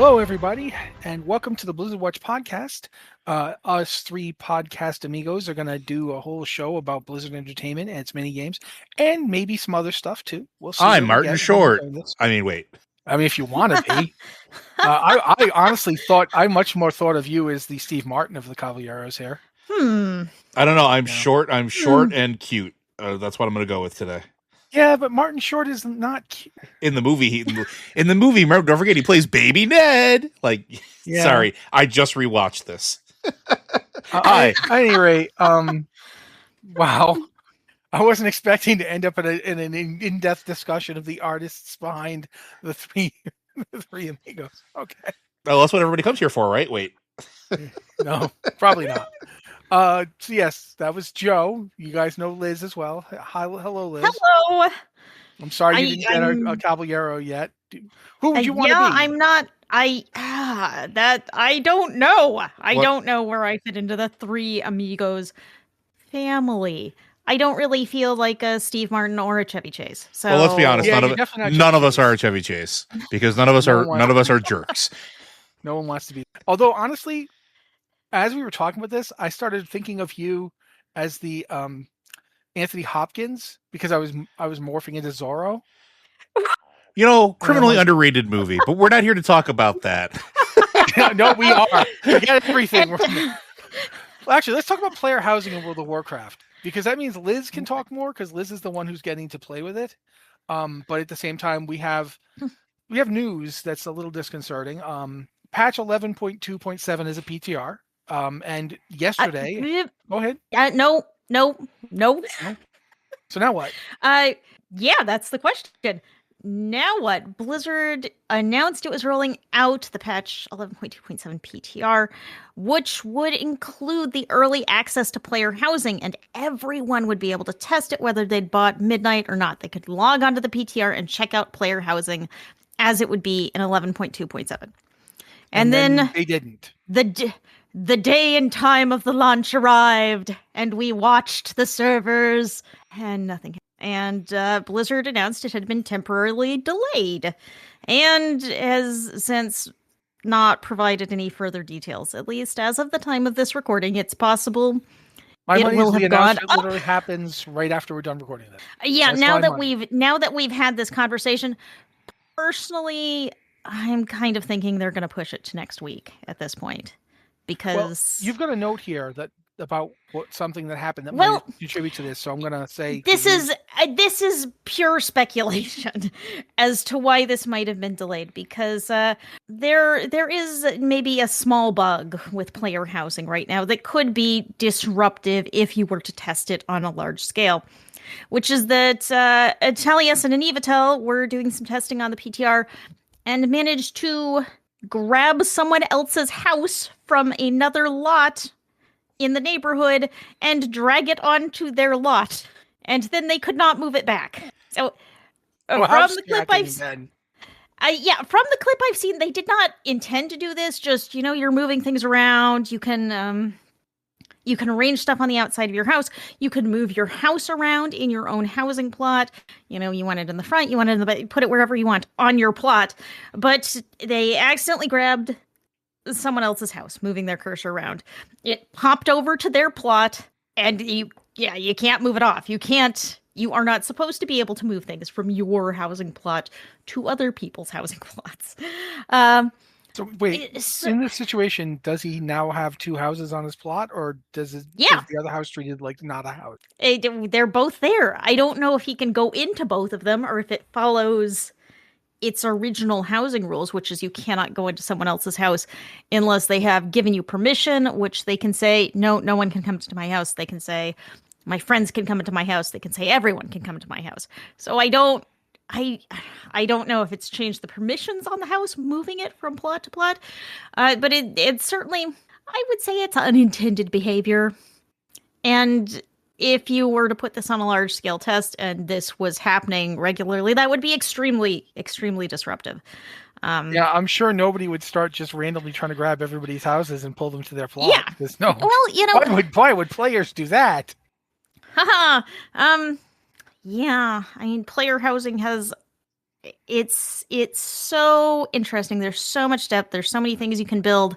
Hello, everybody, and welcome to the Blizzard Watch podcast. Us three podcast amigos are going to do a whole show about Blizzard Entertainment and its mini games, and maybe some other stuff too. We'll see. I'm Martin Short. I mean, if you want to be. I honestly I much more thought of you as the Steve Martin of the Caballeros here. I don't know. I'm short. I'm short and cute. That's what I'm going to go with today. Yeah, but Martin Short is not cute. In the movie, don't forget he plays Baby Ned. Sorry, I just rewatched this. At any rate, wow. I wasn't expecting to end up in an in-depth discussion of the artists behind the three amigos. Okay. Well, that's what everybody comes here for, right? Wait. No, probably not. So yes, that was Joe. You guys know Liz as well. Hello, Liz. Hello. I'm sorry you didn't get a Caballero yet. Who would you want to be? I'm not. I don't know. I don't know where I fit into the three amigos family. I don't really feel like a Steve Martin or a Chevy Chase. So well, let's be honest. None of us are a Chevy Chase because none of us are jerks. No one wants to be. Although honestly, as we were talking about this, I started thinking of you as the Anthony Hopkins because I was morphing into Zorro. You know, criminally underrated movie, but we're not here to talk about that. No, we are. Forget everything. Well, actually, let's talk about player housing in World of Warcraft because that means Liz can talk more because Liz is the one who's getting to play with it. But at the same time, we have news that's a little disconcerting. Patch 11.2.7 is a PTR. And yesterday, go ahead. No. So now what? Yeah, that's the question. Now what? Blizzard announced it was rolling out the patch 11.2.7 PTR, which would include the early access to player housing, and everyone would be able to test it whether they'd bought Midnight or not. They could log onto the PTR and check out player housing as it would be in 11.2.7. And then they didn't. The day and time of the launch arrived, and we watched the servers, and nothing. And Blizzard announced it had been temporarily delayed, and has since not provided any further details. At least as of the time of this recording, it's possible it will have gone up. Literally happens right after we're done recording this. Yeah, now that we've had this conversation, personally, I'm kind of thinking they're going to push it to next week at this point. Because you've got a note here about something that happened that might contribute to this, so I'm going to say this is pure speculation as to why this might have been delayed. Because there is maybe a small bug with player housing right now that could be disruptive if you were to test it on a large scale. Which is that Talius and Anivatel were doing some testing on the PTR and managed to grab someone else's house from another lot in the neighborhood and drag it onto their lot, and then they could not move it back. So from the clip I've seen, they did not intend to do this. Just, you're moving things around. You can arrange stuff on the outside of your house. You can move your house around in your own housing plot. You want it in the front, you want it in the back, put it wherever you want on your plot. But they accidentally grabbed someone else's house, moving their cursor around. It popped over to their plot, and you can't move it off. You are not supposed to be able to move things from your housing plot to other people's housing plots. So wait, in this situation, does he now have two houses on his plot, or is the other house treated like not a house? They're both there. I don't know if he can go into both of them, or if it follows its original housing rules, which is you cannot go into someone else's house unless they have given you permission, which they can say, no one can come to my house. They can say, my friends can come into my house. They can say, everyone can come into my house. So I don't know if it's changed the permissions on the house, moving it from plot to plot, but it's certainly, I would say it's unintended behavior. And if you were to put this on a large scale test and this was happening regularly, that would be extremly, extremely disruptive. Yeah, I'm sure nobody would start just randomly trying to grab everybody's houses and pull them to their plot. Yeah. No. Well, why would players do that? Yeah. I mean, player housing has it's so interesting. There's so much depth. There's so many things you can build,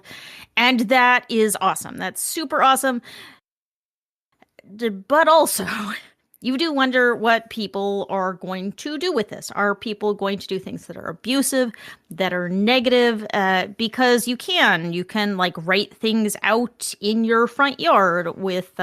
and that is awesome. That's super awesome. But also, you do wonder what people are going to do with this. Are people going to do things that are abusive, that are negative? Because you can like write things out in your front yard with,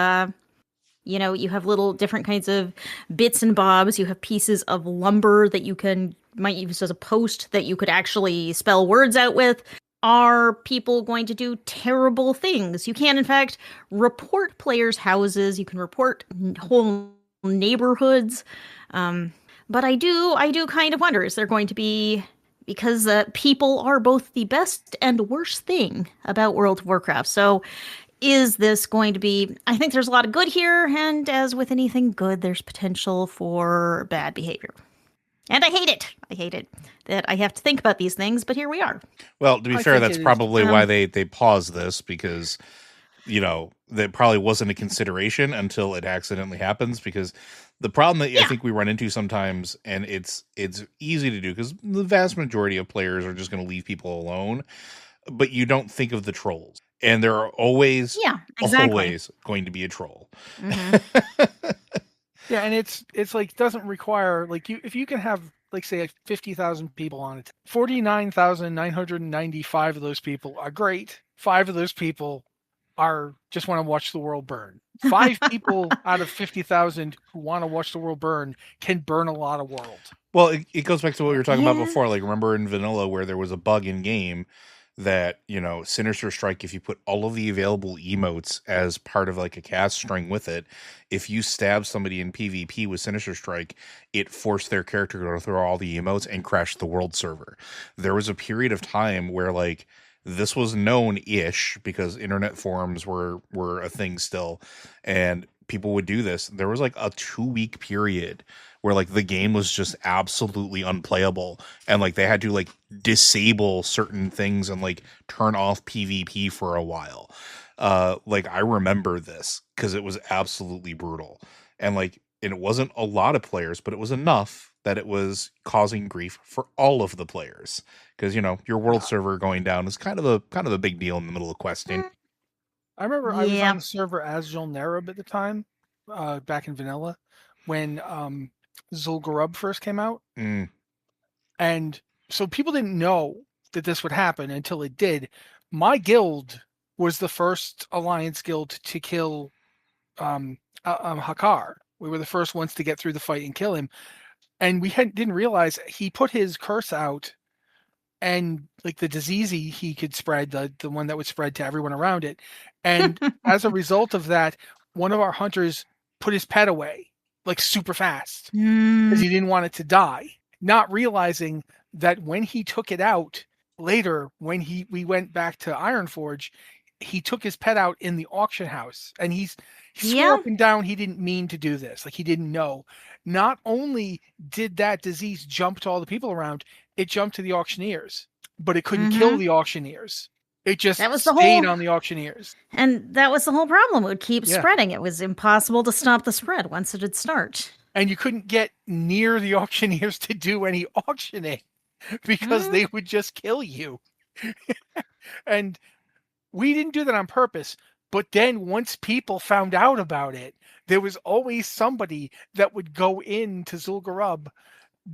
you have little different kinds of bits and bobs. You have pieces of lumber that might use as a post that you could actually spell words out with. Are people going to do terrible things? You can, in fact, report players' houses. You can report whole neighborhoods. But I do kind of wonder, is there going to be, because people are both the best and worst thing about World of Warcraft. So is this going to be, I think there's a lot of good here, and as with anything good, there's potential for bad behavior. And I hate it. I hate it that I have to think about these things, but here we are. Well, to be fair, that's probably why they paused this, because, that probably wasn't a consideration until it accidentally happens. Because the problem that I think we run into sometimes, and it's easy to do because the vast majority of players are just going to leave people alone, but you don't think of the trolls. And there are always going to be a troll. Mm-hmm. Yeah, and it's like doesn't require like if you can have like say like 50,000 people on it, 49,995 of those people are great. 5 of those people are just want to watch the world burn. 5 people out of 50,000 who want to watch the world burn can burn a lot of world. Well, it goes back to what we were talking about before. Like, remember in vanilla where there was a bug in game that, Sinister Strike, if you put all of the available emotes as part of like a cast string with it, if you stab somebody in PvP with Sinister Strike, it forced their character to go through all the emotes and crash the world server. There was a period of time where like this was known-ish because internet forums were a thing still, and people would do this. There was like a 2-week period where like the game was just absolutely unplayable, and like they had to like disable certain things and like turn off PvP for a while. Like I remember this because it was absolutely brutal, and like it wasn't a lot of players, but it was enough that it was causing grief for all of the players, because your world server going down is kind of a big deal in the middle of questing. I remember I was on the server as Jolnerib at the time, back in vanilla, when Zul'Gurub first came out. And so people didn't know that this would happen until it did. My guild was the first Alliance guild to kill Hakar. We were the first ones to get through the fight and kill him. And we didn't realize he put his curse out, and like the disease he could spread, the one that would spread to everyone around it. And as a result of that, one of our hunters put his pet away like super fast because he didn't want it to die, not realizing that when he took it out later, when we went back to Ironforge, he took his pet out in the auction house, and he swore up and down he didn't mean to do this. Like he didn't know. Not only did that disease jump to all the people around, it jumped to the auctioneers, but it couldn't kill the auctioneers. It just stayed on the auctioneers. And that was the whole problem. It would keep spreading. It was impossible to stop the spread once it would start. And you couldn't get near the auctioneers to do any auctioning because they would just kill you. And we didn't do that on purpose. But then once people found out about it, there was always somebody that would go into Zul'Gurub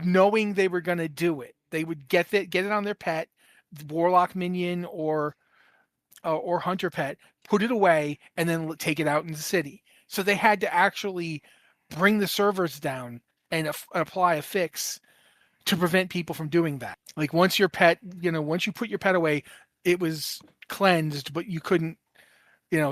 knowing they were going to do it. They would get it on their pet, warlock minion or hunter pet, put it away, and then take it out in the city. So they had to actually bring the servers down and apply a fix to prevent people from doing that. Like once your pet, once you put your pet away, it was cleansed, but you couldn't,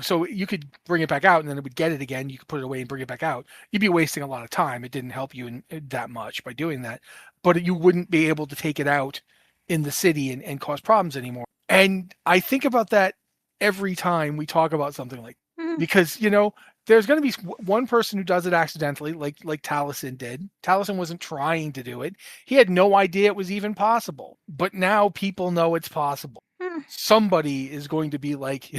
so you could bring it back out and then it would get it again. You could put it away and bring it back out. You'd be wasting a lot of time. It didn't help you that much by doing that, but you wouldn't be able to take it out in the city and cause problems anymore. And I think about that every time we talk about something like, because, there's going to be one person who does it accidentally, like Taliesin did. Taliesin wasn't trying to do it. He had no idea it was even possible, but now people know it's possible. Somebody is going to be like,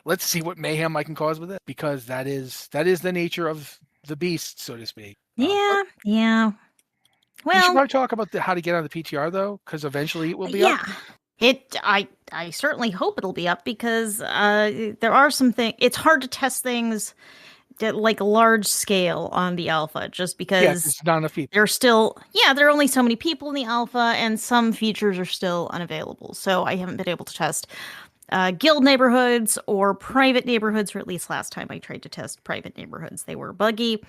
let's see what mayhem I can cause with it, because that is the nature of the beast, so to speak. Yeah. We should Well, probably talk about how to get on the PTR though, because eventually it will be up. I certainly hope it'll be up because there are some things. It's hard to test things at like large scale on the alpha, just Yeah, because there's not enough people. there are only so many people in the alpha, and some features are still unavailable. So I haven't been able to test guild neighborhoods or private neighborhoods, or at least last time I tried to test private neighborhoods, they were buggy.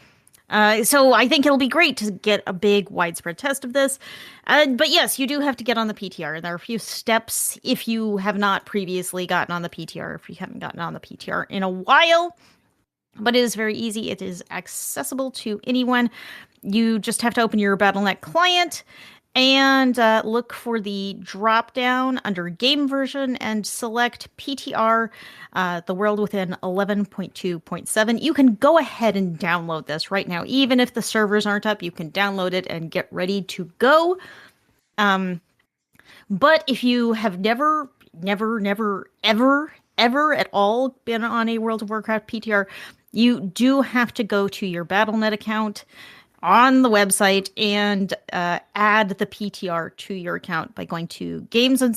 So I think it'll be great to get a big widespread test of this. But yes, you do have to get on the PTR. And there are a few steps if you have not previously gotten on the PTR, if you haven't gotten on the PTR in a while. But it is very easy. It is accessible to anyone. You just have to open your Battle.net client and look for the drop down under game version and select PTR, the world within 11.2.7. You can go ahead and download this right now. Even if the servers aren't up, you can download it and get ready to go. But if you have never, ever at all been on a World of Warcraft PTR, you do have to go to your Battle.net account on the website and add the PTR to your account by going to games and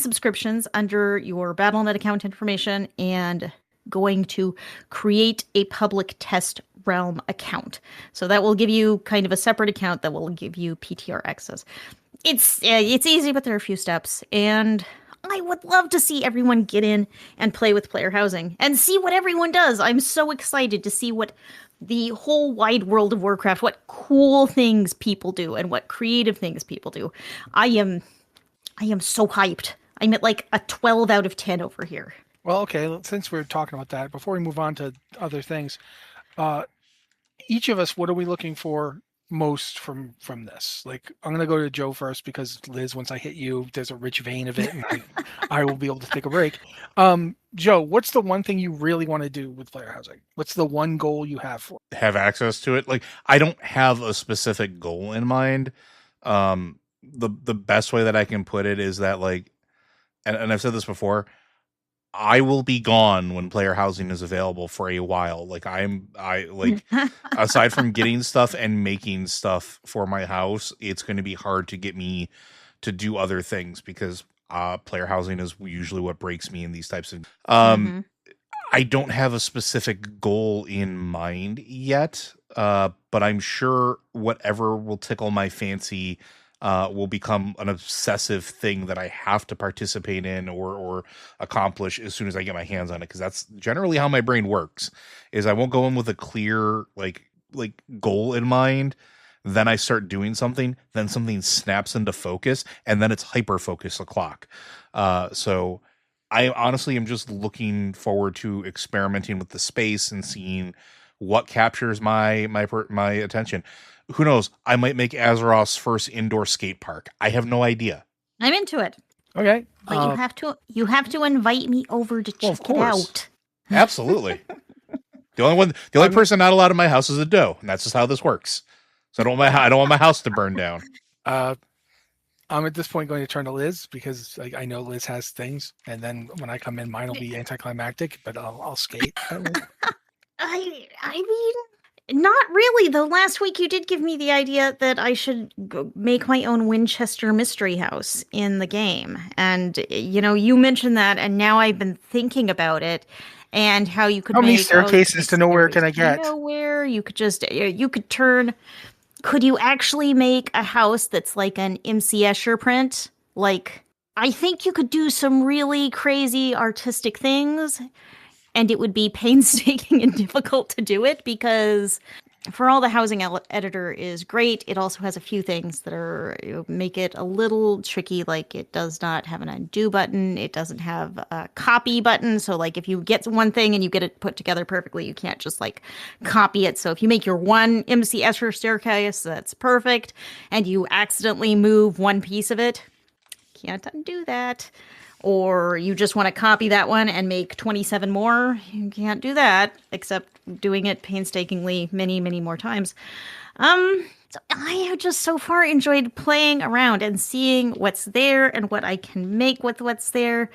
subscriptions under your Battle.net account information and going to create a public test realm account. So that will give you kind of a separate account that will give you PTR access. It's easy, but there are a few steps, and I would love to see everyone get in and play with player housing and see what everyone does. I'm so excited to see what the whole wide world of Warcraft, what cool things people do and what creative things people do. I am so hyped. I'm at like a 12 out of 10 over here. Well, okay, since we're talking about that, before we move on to other things, each of us, what are we looking for most from this? Like, I'm going to go to Joe first because Liz, once I hit you, there's a rich vein of it and I will be able to take a break. Joe, what's the one thing you really want to do with player housing? What's the one goal you have for it? Have access to it. Like, I don't have a specific goal in mind. The best way that I can put it is that, like, and I've said this before, I will be gone when player housing is available for a while. Like, aside from getting stuff and making stuff for my house, it's going to be hard to get me to do other things because player housing is usually what breaks me in these types of. I don't have a specific goal in mind yet, but I'm sure whatever will tickle my fancy will become an obsessive thing that I have to participate in or accomplish as soon as I get my hands on it. Because that's generally how my brain works. Is I won't go in with a clear like goal in mind. Then I start doing something. Then something snaps into focus, and then it's hyper focus o'clock. So I honestly am just looking forward to experimenting with the space and seeing what captures my attention. Who knows? I might make Azeroth's first indoor skate park. I have no idea. I'm into it. Okay. But you have to invite me over to check it out. Absolutely. The only person not allowed in my house is a doe, and that's just how this works. So I don't want my house to burn down. I'm at this point going to turn to Liz because I know Liz has things, and then when I come in, mine will be anticlimactic, but I'll skate. I mean, not really. Though last week you did give me the idea that I should make my own Winchester mystery house in the game, and you mentioned that, and now I've been thinking about it. And how you could how many staircases to nowhere can I get? Nowhere. You could turn. Could you actually make a house that's like an MC Escher print? Like, I think you could do some really crazy artistic things, and it would be painstaking and difficult to do it because for all the housing editor is great, it also has a few things that make it a little tricky. Like, it does not have an undo button. It doesn't have a copy button. So like if you get one thing and you get it put together perfectly, you can't just like copy it. So if you make your one MC Escher staircase, that's perfect. And you accidentally move one piece of it, can't undo that. Or you just want to copy that one and make 27 more, you can't do that, except doing it painstakingly many, many more times. So I have just so far enjoyed playing around and seeing what's there and what I can make with what's there.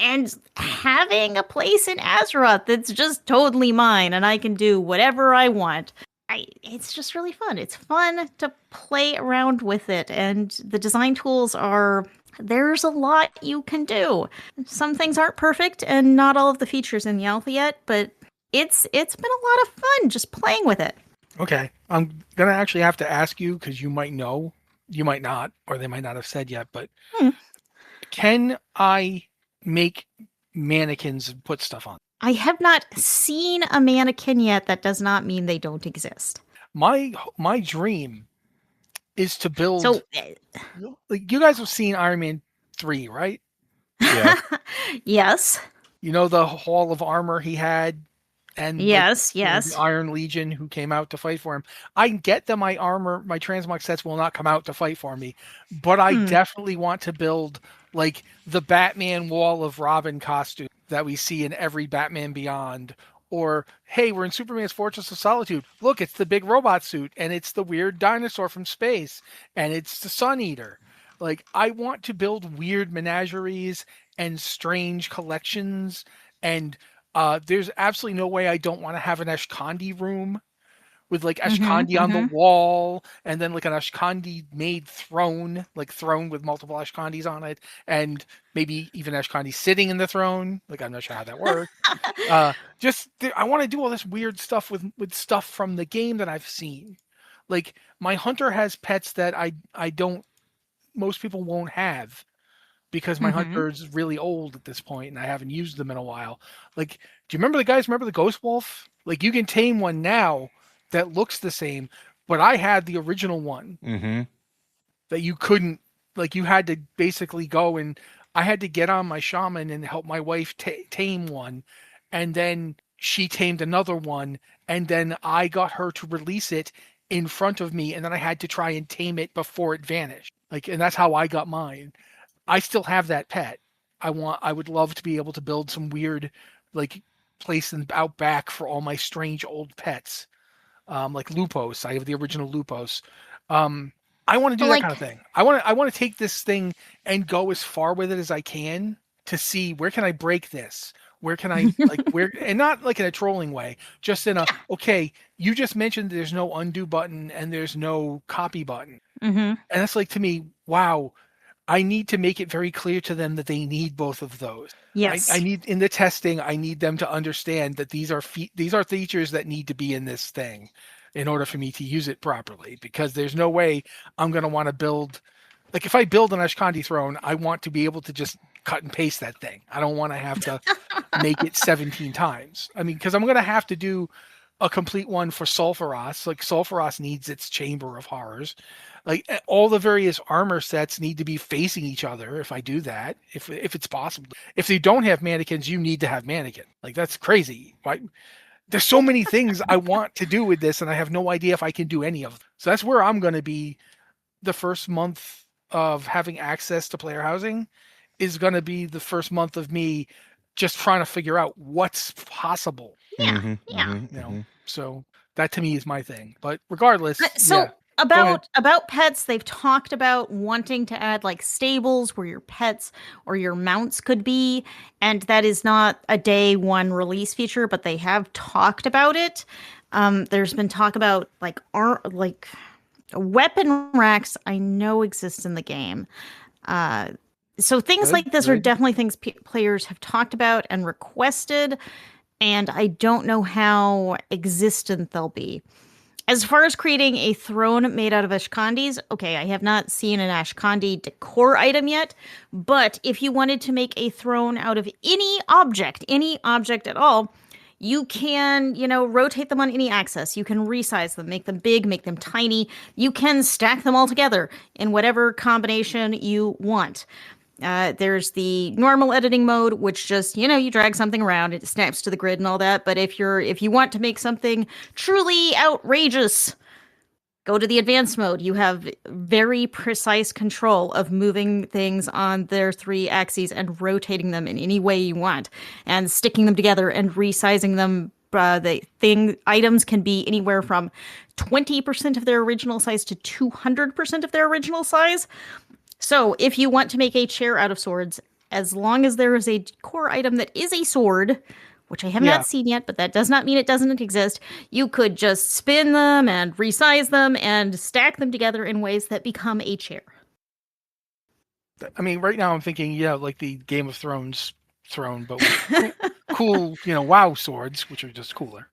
And having a place in Azeroth that's just totally mine and I can do whatever I want. it's just really fun. It's fun to play around with it, and the design tools are there's a lot you can do. Some things aren't perfect, and not all of the features in the alpha yet, but it's been a lot of fun just playing with it. Okay, I'm gonna actually have to ask you because you might know, you might not, or they might not have said yet. But can I make mannequins and put stuff on? I have not seen a mannequin yet. That does not mean they don't exist. My dream is to build. So, like, you guys have seen Iron Man 3, right? Yeah. yes. You know the Hall of Armor he had, and Yes, you know, yes. the Iron Legion who came out to fight for him. I get that my armor, my transmog sets will not come out to fight for me, but I definitely want to build like the Batman Wall of Robin costume that we see in every Batman Beyond. Or, hey, we're in Superman's Fortress of Solitude. Look, it's the big robot suit, and it's the weird dinosaur from space, and it's the Sun Eater. Like, I want to build weird menageries and strange collections, and there's absolutely no way I don't want to have an Ashkandi room with like Ashkandi on the wall, and then like an Ashkandi made throne, like throne with multiple Ashkandis on it, and maybe even Ashkandi sitting in the throne. Like, I'm not sure how that works. I want to do all this weird stuff with stuff from the game that I've seen. Like, my hunter has pets that I don't, most people won't have, because my hunter's really old at this point and I haven't used them in a while. Like, do you remember the Ghost Wolf? Like, you can tame one now that looks the same, but I had the original one that you couldn't, like, you had to basically go, and I had to get on my shaman and help my wife tame one, and then she tamed another one, and then I got her to release it in front of me, and then I had to try and tame it before it vanished. Like, and that's how I got mine. I still have that pet. I would love to be able to build some weird, like, place out back for all my strange old pets. Like Lupos. I have the original Lupos. I want to do that kind of thing. I want to take this thing and go as far with it as I can to see where can I break this? Where can I and not like in a trolling way, just in a, okay, you just mentioned there's no undo button and there's no copy button. And that's like, to me, wow, I need to make it very clear to them that they need both of those. Yes. I need, in the testing, I need them to understand that these are features that need to be in this thing in order for me to use it properly, because there's no way I'm going to want to build, like, if I build an Ashkandi throne, I want to be able to just cut and paste that thing. I don't want to have to make it 17 times. I mean, because I'm going to have to do a complete one for Sulfuros. Like, Sulfuros needs its Chamber of Horrors. Like, all the various armor sets need to be facing each other if I do that, if it's possible. If you don't have mannequins, you need to have mannequin. Like, that's crazy. Why? There's so many things I want to do with this, and I have no idea if I can do any of them. So that's where I'm going to be. The first month of having access to player housing is going to be the first month of me just trying to figure out what's possible. Yeah. You know, so that to me is my thing. But regardless, About pets, they've talked about wanting to add like stables where your pets or your mounts could be, and that is not a day one release feature, but they have talked about it. There's been talk about like weapon racks. I know exist in the game. So things like this are definitely things players have talked about and requested, and I don't know how existent they'll be. As far as creating a throne made out of Ashkandis, okay, I have not seen an Ashkandi decor item yet, but if you wanted to make a throne out of any object at all, you can, rotate them on any axis. You can resize them, make them big, make them tiny. You can stack them all together in whatever combination you want. There's the normal editing mode, which just, you drag something around, it snaps to the grid and all that. But if you want to make something truly outrageous, go to the advanced mode. You have very precise control of moving things on their 3 axes and rotating them in any way you want, and sticking them together and resizing them. Items can be anywhere from 20% of their original size to 200% of their original size. So if you want to make a chair out of swords, as long as there is a core item that is a sword, which I have Yeah. not seen yet, but that does not mean it doesn't exist. You could just spin them and resize them and stack them together in ways that become a chair. I mean, right now I'm thinking, like the Game of Thrones throne, but with cool, WoW swords, which are just cooler.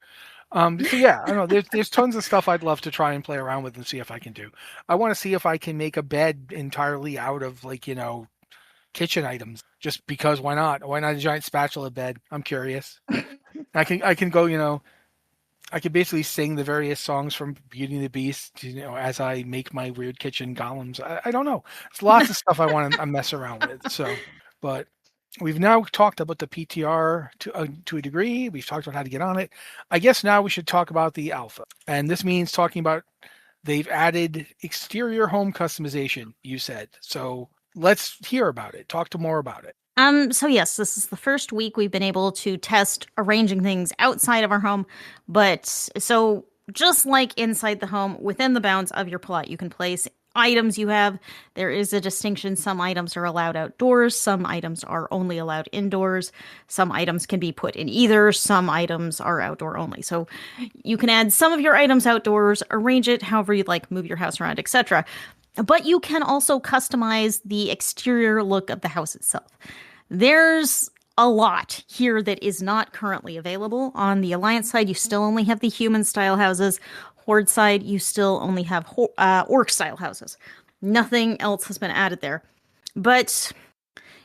So yeah, I don't know. There's tons of stuff I'd love to try and play around with and see if I can do. I want to see if I can make a bed entirely out of kitchen items. Just because why not? Why not a giant spatula bed? I'm curious. I can go, I could basically sing the various songs from Beauty and the Beast, as I make my weird kitchen golems. I don't know. There's lots of stuff I want to mess around with. So, but we've now talked about the PTR to a degree. We've talked about how to get on it. I guess now we should talk about the alpha. And this means talking about they've added exterior home customization, you said. So let's hear about it. Talk to more about it. So yes, this is the first week we've been able to test arranging things outside of our home, but so just like inside the home, within the bounds of your plot, you can place items you have. There is a distinction. Some items are allowed outdoors, some items are only allowed indoors, some items can be put in either, some items are outdoor only. So you can add some of your items outdoors, arrange it however you'd like, move your house around, etc. But you can also customize the exterior look of the house itself. There's a lot here that is not currently available. On the Alliance side, you still only have the human-style houses. Horde side, you still only have orc-style houses. Nothing else has been added there. But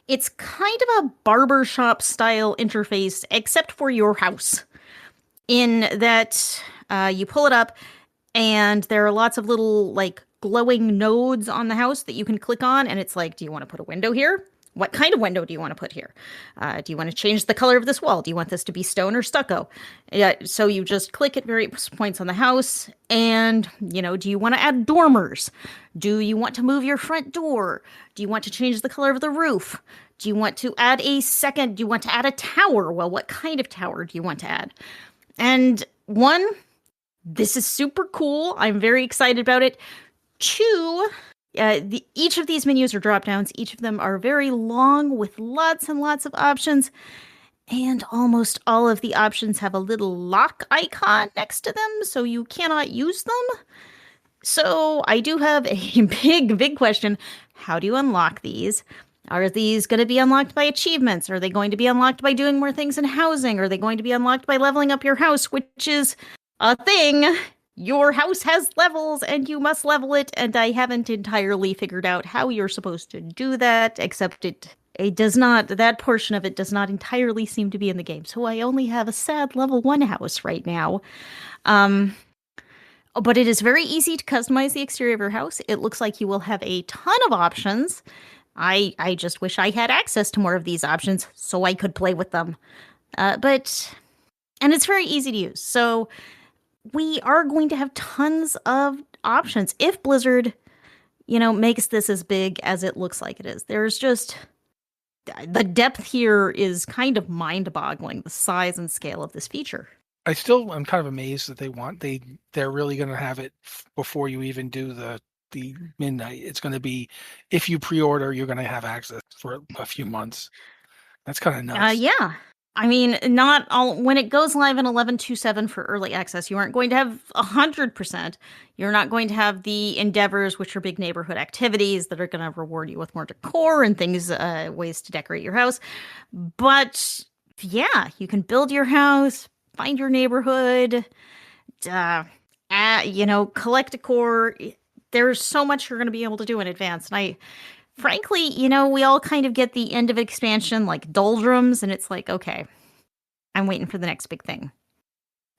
it's kind of a barbershop-style interface, except for your house. In that you pull it up, and there are lots of little, glowing nodes on the house that you can click on, and it's like, do you want to put a window here? What kind of window do you want to put here? Do you want to change the color of this wall? Do you want this to be stone or stucco? So you just click at various points on the house, and, do you want to add dormers? Do you want to move your front door? Do you want to change the color of the roof? Do you want to add do you want to add a tower? Well, what kind of tower do you want to add? And one, this is super cool. I'm very excited about it. Two, each of these menus are drop downs. Each of them are very long with lots and lots of options. And almost all of the options have a little lock icon next to them, so you cannot use them. So I do have a big question. How do you unlock these? Are these going to be unlocked by achievements? Are they going to be unlocked by doing more things in housing? Are they going to be unlocked by leveling up your house, which is a thing? Your house has levels and you must level it, and I haven't entirely figured out how you're supposed to do that, except it does not, that portion of it does not entirely seem to be in the game. So I only have a sad level 1 house right now. But it is very easy to customize the exterior of your house. It looks like you will have a ton of options. I just wish I had access to more of these options so I could play with them. And it's very easy to use. So we are going to have tons of options if Blizzard, makes this as big as it looks like it is. There's just, the depth here is kind of mind-boggling, the size and scale of this feature. I'm kind of amazed that they're really going to have it before you even do the midnight. It's going to be, if you pre-order, you're going to have access for a few months. That's kind of nuts. Yeah. I mean, not all, when it goes live in 11.27 for early access, you aren't going to have 100%. You're not going to have the endeavors, which are big neighborhood activities that are going to reward you with more decor and things, ways to decorate your house. But yeah, you can build your house, find your neighborhood, collect decor. There's so much you're going to be able to do in advance. And frankly, we all kind of get the end of expansion like doldrums, and it's like, okay, I'm waiting for the next big thing.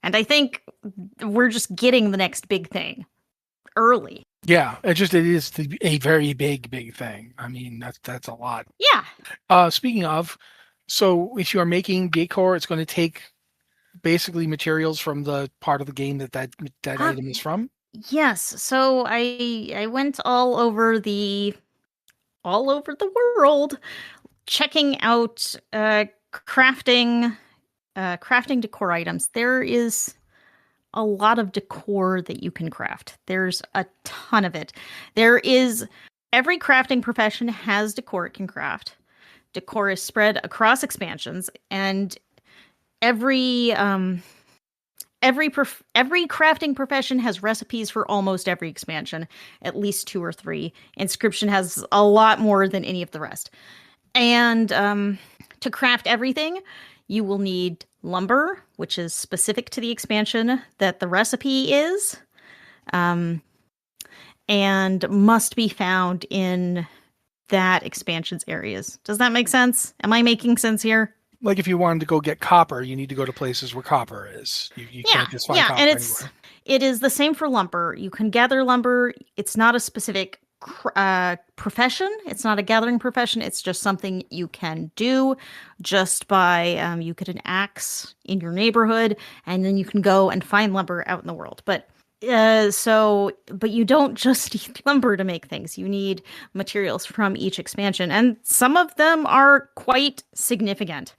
And I think we're just getting the next big thing early. Yeah, it is a very big thing. I mean, that's a lot. Yeah. Speaking of, so if you are making decor, it's going to take basically materials from the part of the game that item is from. Yes. So I went all over the world checking out crafting decor items. There is a lot of decor that you can craft. There's a ton of it. Every crafting profession has decor it can craft. Decor is spread across expansions, and every crafting profession has recipes for almost every expansion, at least 2 or 3. Inscription has a lot more than any of the rest. And to craft everything, you will need lumber, which is specific to the expansion that the recipe is, and must be found in that expansion's areas. Does that make sense? Am I making sense here? Like if you wanted to go get copper, you need to go to places where copper is. You can't just find copper and anywhere. it is the same for lumber. You can gather lumber. It's not a specific profession. It's not a gathering profession. It's just something you can do just by you get an axe in your neighborhood, and then you can go and find lumber out in the world. But you don't just need lumber to make things. You need materials from each expansion, and some of them are quite significant.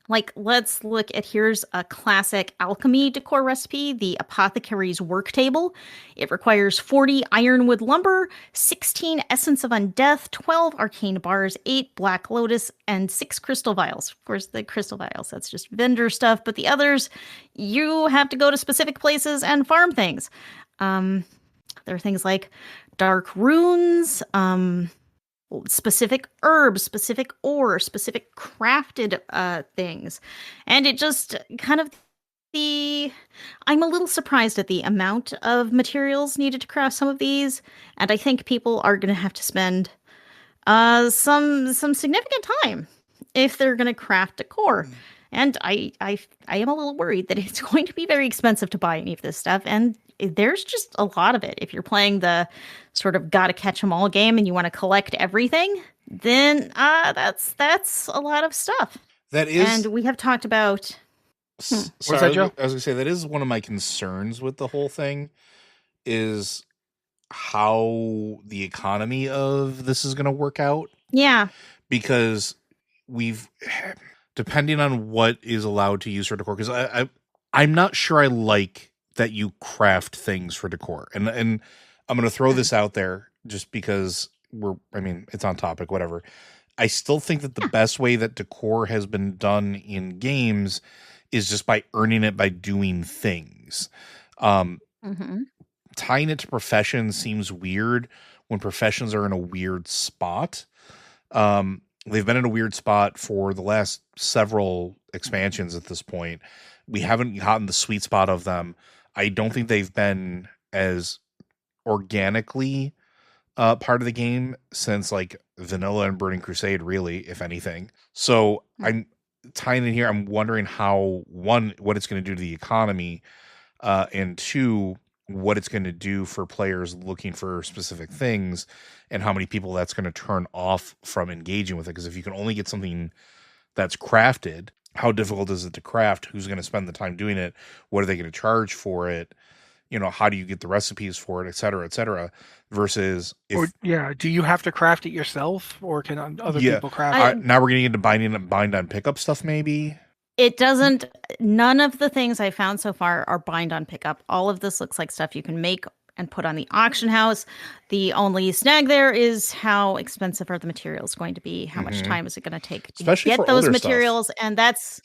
Like, let's look at, here's a classic alchemy decor recipe, the Apothecary's Work Table. It requires 40 ironwood lumber, 16 Essence of Undeath, 12 arcane bars, 8 black lotus, and 6 crystal vials. Of course, the crystal vials, that's just vendor stuff, but the others, you have to go to specific places and farm things. There are things like dark runes, specific herbs, specific ore, specific crafted things. And it just kind of I'm a little surprised at the amount of materials needed to craft some of these. And I think people are going to have to spend some significant time if they're going to craft decor. And I am a little worried that it's going to be very expensive to buy any of this stuff. And there's just a lot of it. If you're playing the sort of gotta catch 'em all game and you want to collect everything, then that's a lot of stuff. That is, and we have talked about. Sorry, What's that, Joe? I was gonna say that is one of my concerns with the whole thing, is how the economy of this is gonna work out. Yeah, because depending on what is allowed to use for decor, because I'm not sure I like that you craft things for decor, and I'm going to throw this out there just because it's on topic, whatever. I still think that the best way that decor has been done in games is just by earning it by doing things. Tying it to professions seems weird when professions are in a weird spot. They've been in a weird spot for the last several expansions at this point. We haven't gotten the sweet spot of them. I don't think they've been as organically part of the game since like Vanilla and Burning Crusade, really, if anything. So I'm tying in here. I'm wondering how, one, what it's going to do to the economy, and two, what it's going to do for players looking for specific things, and how many people that's going to turn off from engaging with it. Because if you can only get something that's crafted, how difficult is it to craft? Who's going to spend the time doing it? What are they going to charge for it? How do you get the recipes for it, et cetera, versus do you have to craft it yourself, or can other people craft it? Now we're getting into bind on pickup stuff, maybe? It doesn't, none of the things I found so far are bind on pickup. All of this looks like stuff you can make and put on the auction house. The only snag there is how expensive are the materials going to be? How much time is it going to take to get those materials? Stuff. And that's,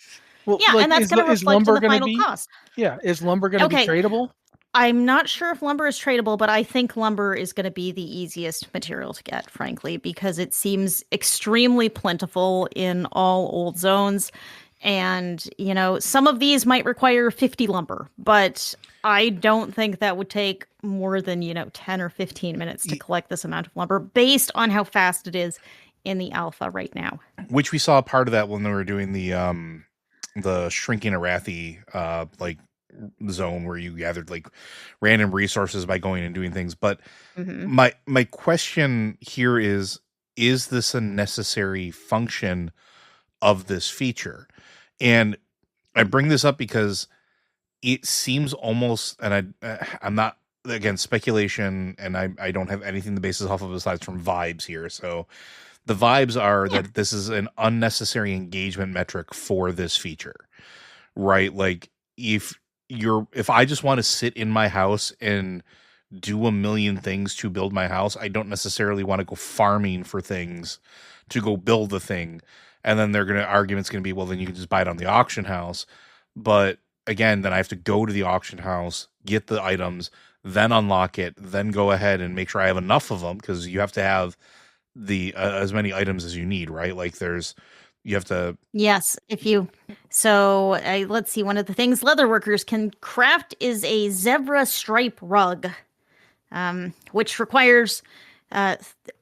and that's going to reflect in the final cost. Yeah, is lumber going to be tradable? I'm not sure if lumber is tradable, but I think lumber is going to be the easiest material to get, frankly, because it seems extremely plentiful in all old zones. And, some of these might require 50 lumber, but I don't think that would take more than, 10 or 15 minutes to collect this amount of lumber based on how fast it is in the alpha right now. Which we saw part of that when they were doing the Shrinking Arathi, zone where you gathered like random resources by going and doing things. But my question here is this a necessary function of this feature? And I bring this up because it seems almost, and I'm not, again, speculation, and I don't have anything to base this off of aside from vibes here. So the vibes are that this is an unnecessary engagement metric for this feature, right? Like if I just want to sit in my house and do a million things to build my house, I don't necessarily want to go farming for things to go build the thing. and then argument's gonna be, well, then you can just buy it on the auction house. But again, then I have to go to the auction house, get the items, then unlock it, then go ahead and make sure I have enough of them, because you have to have the as many items as you need, right? Like you have to. Yes, let's see. One of the things leatherworkers can craft is a zebra stripe rug, which requires.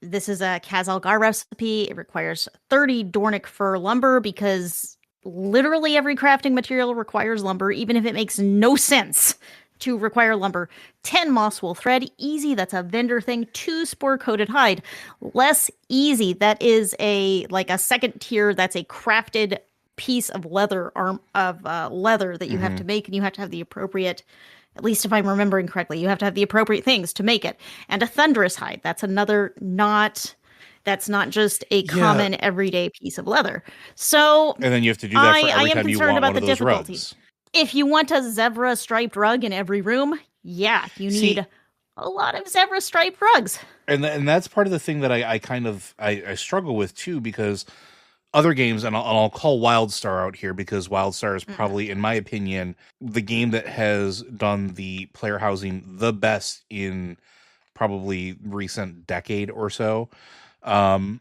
This is a Kazalgar recipe. It requires 30 Dornic fur lumber, because literally every crafting material requires lumber, even if it makes no sense to require lumber. 10 moss wool thread, easy, that's a vendor thing. 2 spore coated hide, less easy, that is a second tier, that's a crafted piece of leather leather that you have to make, and you have to have the appropriate, at least if I'm remembering correctly, you have to have the appropriate things to make it. And a thunderous hide, that's another that's not just a common everyday piece of leather. So, and then you have to do that for every time you want one of those rugs. If you want a zebra striped rug in every room, you need a lot of zebra striped rugs. And that's part of the thing that I struggle with too, because other games, and I'll call WildStar out here, because WildStar is probably, in my opinion, the game that has done the player housing the best in probably recent decade or so. And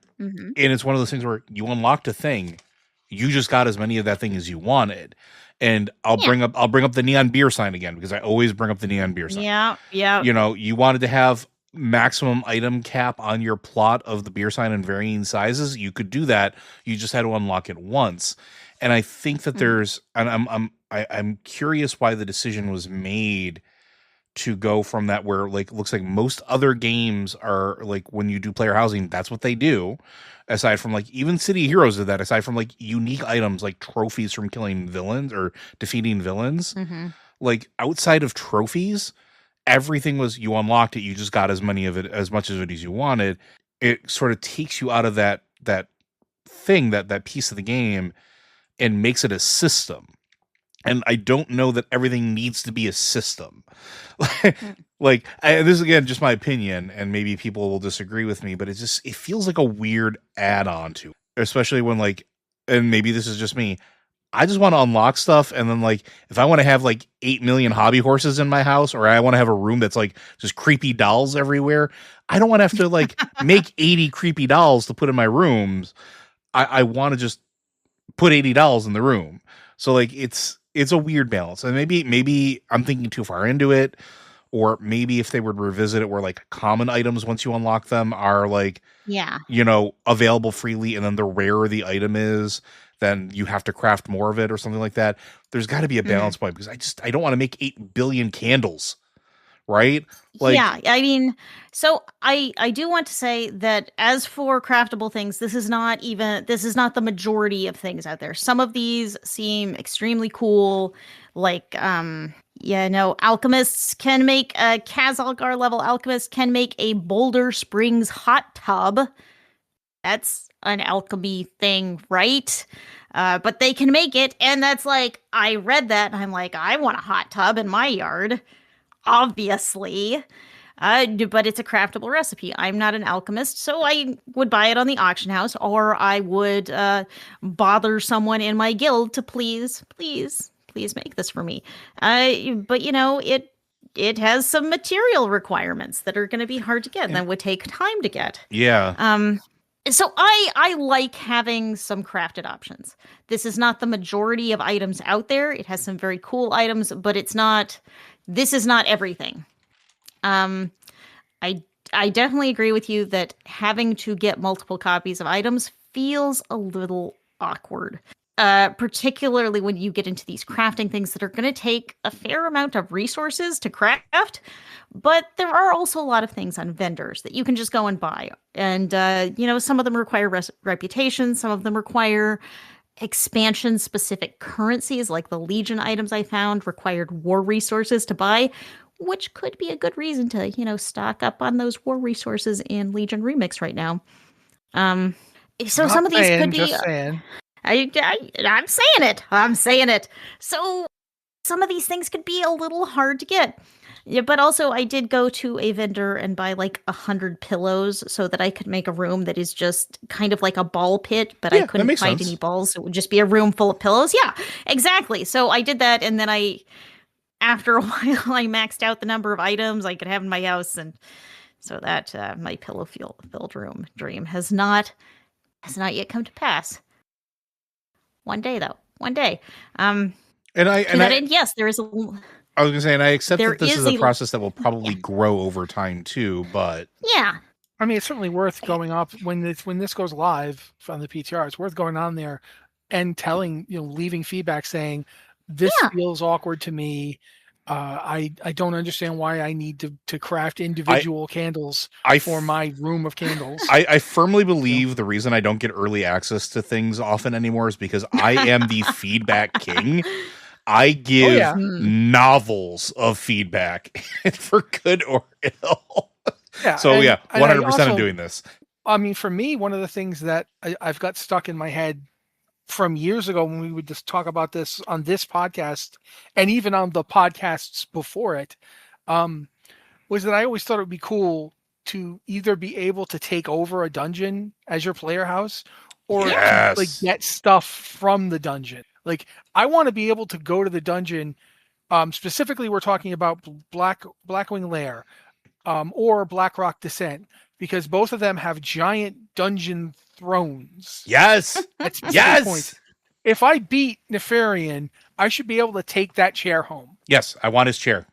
it's one of those things where you unlocked a thing, you just got as many of that thing as you wanted. And I'll bring up the neon beer sign again, because I always bring up the neon beer sign. Yeah. You know, you wanted to have maximum item cap on your plot of the beer sign in varying sizes. You could do that. You just had to unlock it once. And I think that there's, and I'm curious why the decision was made to go from that, where like looks like most other games are like, when you do player housing, that's what they do. Aside from like even City of Heroes did that, aside from like unique items like trophies from killing villains or defeating villains. Like outside of trophies, everything was, you unlocked it, you just got as much of it as you wanted. It sort of takes you out of that thing, that piece of the game, and makes it a system. And I don't know that everything needs to be a system. This is again just my opinion, and maybe people will disagree with me, but it feels like a weird add-on to it. Especially when and maybe this is just me, I just want to unlock stuff, and then like if I want to have like 8 million hobby horses in my house, or I want to have a room that's like just creepy dolls everywhere, I don't want to have to like make 80 creepy dolls to put in my rooms. I want to just put 80 dolls in the room. So like it's a weird balance, and maybe I'm thinking too far into it, or maybe if they would revisit it where like common items, once you unlock them, are like, available freely, and then the rarer the item is, then you have to craft more of it or something like that. There's got to be a balance point, because I don't want to make 8 billion candles, right? Like, yeah, I mean, so I do want to say that as for craftable things, this is not the majority of things out there. Some of these seem extremely cool, like alchemists can make a Kazalgar level alchemist can make a Boulder Springs hot tub. That's an alchemy thing, right? But they can make it, and that's like, I read that and I'm like, I want a hot tub in my yard. Obviously, but it's a craftable recipe. I'm not an alchemist, so I would buy it on the auction house, or I would bother someone in my guild to please make this for me. But it has some material requirements that are going to be hard to get, and that would take time to get. Yeah. So I like having some crafted options. This is not the majority of items out there. It has some very cool items, but this is not everything. I definitely agree with you that having to get multiple copies of items feels a little awkward. Particularly when you get into these crafting things that are going to take a fair amount of resources to craft. But there are also a lot of things on vendors that you can just go and buy. And, some of them require reputation. Some of them require expansion-specific currencies, like the Legion items I found required war resources to buy, which could be a good reason to, stock up on those war resources in Legion Remix right now. So some of these could be... Just saying. I'm saying it. So some of these things could be a little hard to get. Yeah, but also I did go to a vendor and buy like 100 pillows so that I could make a room that is just kind of like a ball pit, but I Yeah, that couldn't makes find sense. any balls. So it would just be a room full of pillows. Yeah, exactly. So I did that, and then after a while, I maxed out the number of items I could have in my house, and so that my pillow-filled room dream has not yet come to pass. One day, though. One day. And To that end, yes, there is a. I was gonna say, and I accept There that this is is a a- process that will probably grow over time too. But Yeah. I mean, it's certainly worth going up when this goes live on the PTR. It's worth going on there and telling, leaving feedback saying, this Yeah. feels awkward to me. I don't understand why I need to craft individual candles for my room of candles. I firmly believe the reason I don't get early access to things often anymore is because I am the feedback king. I give novels of feedback for good or ill. Yeah. So and 100% I'm also, doing this. I mean, for me, one of the things that I've got stuck in my head from years ago when we would just talk about this on this podcast and even on the podcasts before it, was that I always thought it would be cool to either be able to take over a dungeon as your player house or like get stuff from the dungeon. Like I want to be able to go to the dungeon. Specifically, we're talking about Blackwing Lair or Blackrock Descent, because both of them have giant dungeon thrones. Yes. Yes. Points. If I beat Nefarian, I should be able to take that chair home. Yes, I want his chair.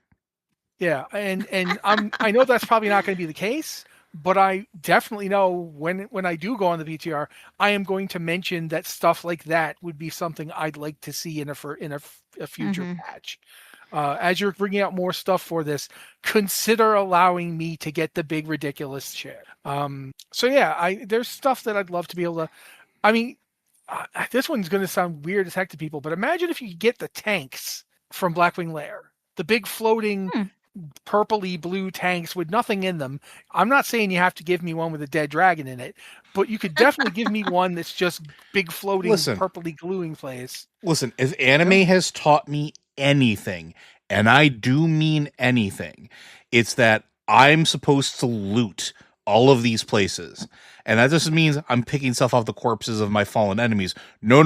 Yeah, and I know that's probably not going to be the case, but I definitely know when I do go on the VTR, I am going to mention that stuff like that would be something I'd like to see in a future patch. As you're bringing out more stuff for this, consider allowing me to get the big ridiculous chair. So yeah, there's stuff that I'd love to be able to. I mean, this one's going to sound weird as heck to people, but imagine if you could get the tanks from Blackwing Lair, the big floating purpley blue tanks with nothing in them. I'm not saying you have to give me one with a dead dragon in it, but you could definitely give me one that's just big floating purpley gluing place. Listen, if anime has taught me anything, and I do mean anything, it's that I'm supposed to loot all of these places. And that just means I'm picking stuff off the corpses of my fallen enemies. No.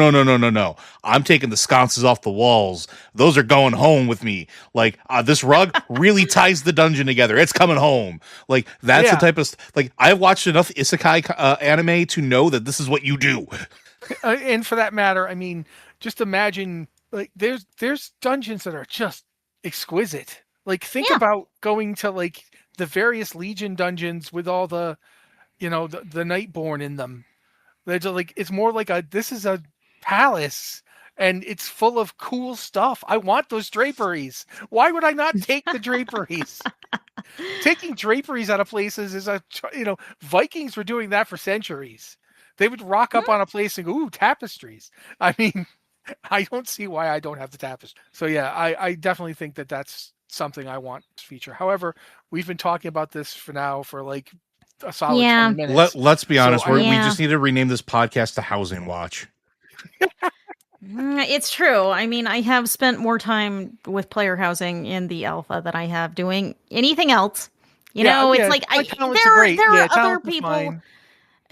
I'm taking the sconces off the walls. Those are going home with me. Like, this rug really ties the dungeon together. It's coming home. Like, that's the type of... Like, I've watched enough isekai anime to know that this is what you do. And for that matter, I mean, just imagine... Like, there's dungeons that are just exquisite. Like, think about going to, like, the various Legion dungeons with all the... the Nightborn in them. They're just like, it's more like this is a palace and it's full of cool stuff. I want those draperies. Why would I not take the draperies? Taking draperies out of places is Vikings were doing that for centuries. They would rock up on a place and go, ooh, tapestries. I mean, I don't see why I don't have the tapestry. So yeah, I definitely think that that's something I want to feature. However, we've been talking about this for like a solid 20 minutes. Let's be honest. We just need to rename this podcast to Housing Watch. It's true. I mean, I have spent more time with player housing in the alpha than I have doing anything else. It's like there are other people. Fine.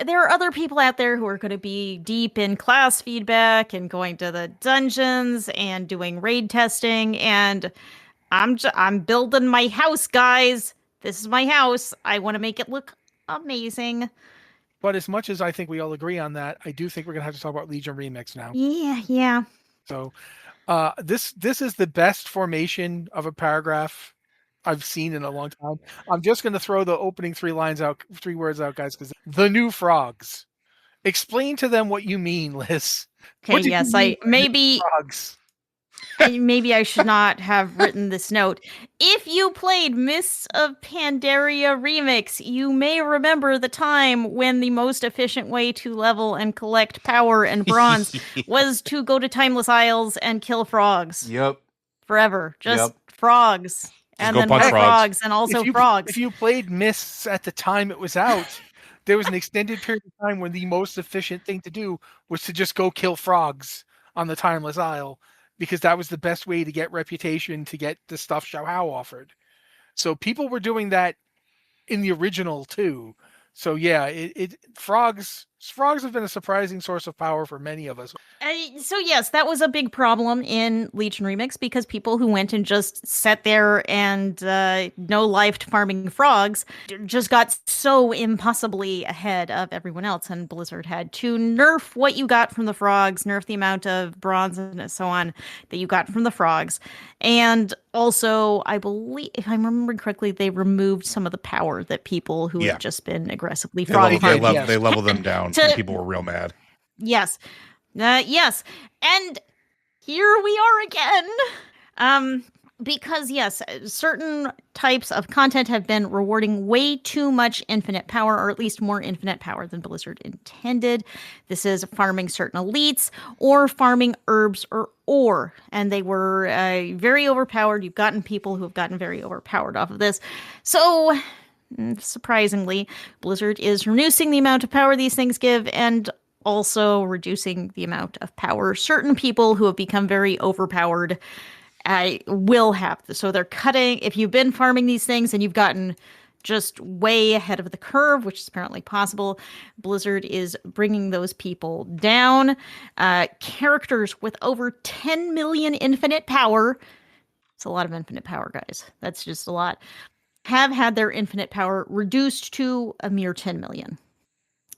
There are other people out there who are going to be deep in class feedback and going to the dungeons and doing raid testing. And I'm building my house, guys. This is my house. I want to make it look amazing. But as much as I think we all agree on that, I do think we're gonna have to talk about Legion Remix now. Yeah. So this is the best formation of a paragraph I've seen in a long time. I'm just gonna throw the opening three words out, guys, because the new frogs. Explain to them what you mean, Liz. Okay, yes, maybe I should not have written this note. If you played Mists of Pandaria Remix, you may remember the time when the most efficient way to level and collect power and bronze was to go to Timeless Isles and kill frogs. Yep. Forever. Just frogs. And then more frogs and also frogs. If you played Mists at the time it was out, there was an extended period of time when the most efficient thing to do was to just go kill frogs on the Timeless Isle. because that was the best way to get reputation, to get the stuff Xiao Hao offered. So people were doing that in the original too. So yeah, frogs have been a surprising source of power for many of us. So yes, that was a big problem in Legion Remix because people who went and just sat there and no-lifed farming frogs just got so impossibly ahead of everyone else, and Blizzard had to nerf what you got from the frogs, nerf the amount of bronze and so on that you got from the frogs, and also, I believe, if I'm remembering correctly, they removed some of the power that people who had just been aggressively frog farming. They leveled them down, and people were real mad. Yes. Yes. And here we are again. Because, yes, certain types of content have been rewarding way too much infinite power, or at least more infinite power than Blizzard intended. This is farming certain elites or farming herbs or ore. And they were very overpowered. You've gotten people who have gotten very overpowered off of this. So, surprisingly, Blizzard is reducing the amount of power these things give and also reducing the amount of power certain people who have become very overpowered will have. So they're cutting, if you've been farming these things and you've gotten just way ahead of the curve, which is apparently possible, Blizzard is bringing those people down. Characters with over 10 million infinite power, it's a lot of infinite power, guys. That's just a lot, have had their infinite power reduced to a mere 10 million.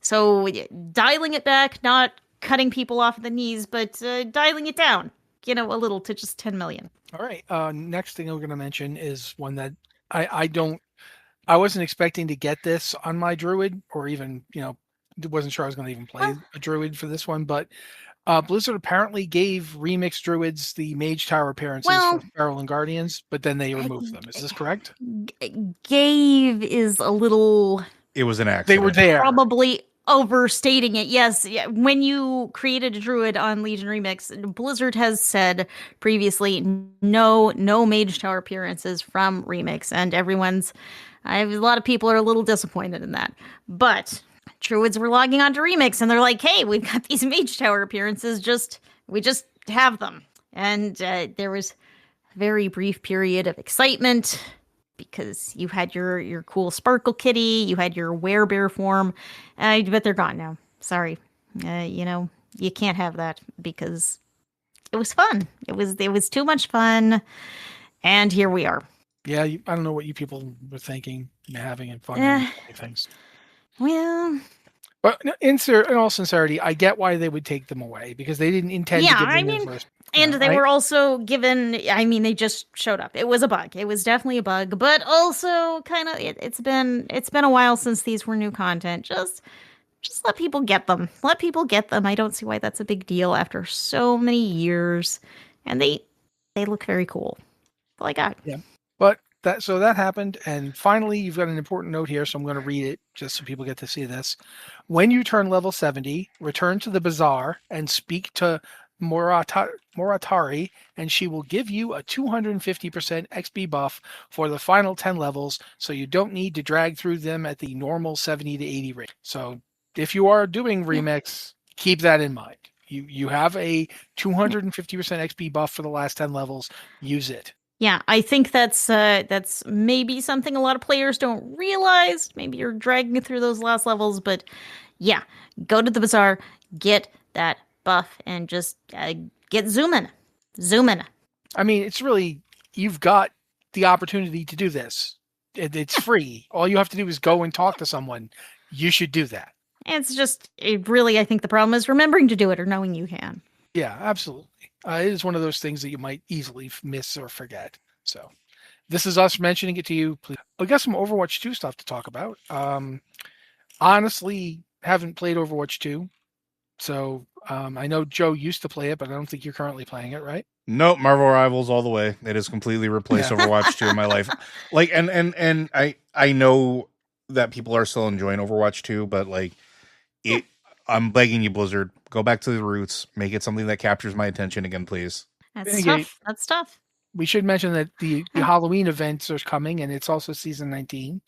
So dialing it back, not cutting people off at the knees, but dialing it down, a little to just 10 million. All right. Next thing I'm going to mention is one that I wasn't expecting to get this on my druid, or even, wasn't sure I was going to even play a druid for this one, but Blizzard apparently gave Remix druids the Mage Tower appearances for Feral and Guardians, but then they removed them. Is this correct? Gave is a little... It was an accident. They were there. Probably overstating it. Yes, when you created a druid on Legion Remix, Blizzard has said previously no Mage Tower appearances from Remix, and a lot of people are a little disappointed in that. But druids were logging onto Remix and they're like, hey, we've got these Mage Tower appearances, we just have them. And there was a very brief period of excitement because you had your cool Sparkle Kitty, you had your Werebear form, but they're gone now. Sorry. You can't have that because it was fun. It was too much fun, and here we are. Yeah, I don't know what you people were thinking, having and fun things. Well... But in all sincerity, I get why they would take them away, because they didn't intend to give them in first. And they were also given, they just showed up. It was a bug. It was definitely a bug, but also kind of, it's been a while since these were new content. Just let people get them. Let people get them. I don't see why that's a big deal after so many years. And they look very cool. That's all I got. Yeah. But that happened, and finally you've got an important note here, so I'm going to read it just so people get to see this. When you turn level 70, return to the bazaar and speak to Moratari, and she will give you a 250% XP buff for the final 10 levels, so you don't need to drag through them at the normal 70 to 80 rate. So if you are doing Remix, keep that in mind. You have a 250% XP buff for the last 10 levels. Use it. Yeah, I think that's maybe something a lot of players don't realize. Maybe you're dragging through those last levels, but yeah, go to the bazaar, get that buff, and just get zooming. I mean, it's really, you've got the opportunity to do this. It's free. All you have to do is go and talk to someone. You should do that. It's just, I think the problem is remembering to do it or knowing you can. Yeah, absolutely. It is one of those things that you might easily miss or forget. So this is us mentioning it to you. Please. We got some Overwatch 2 stuff to talk about. Honestly, haven't played Overwatch 2. So I know Joe used to play it, but I don't think you're currently playing it, right? Nope, Marvel Rivals all the way. It has completely replaced Overwatch 2 in my life. Like, and I know that people are still enjoying Overwatch 2, but like it. I'm begging you, Blizzard, go back to the roots. Make it something that captures my attention again, please. That's tough. That's tough. We should mention that the Halloween events are coming, and it's also Season 19.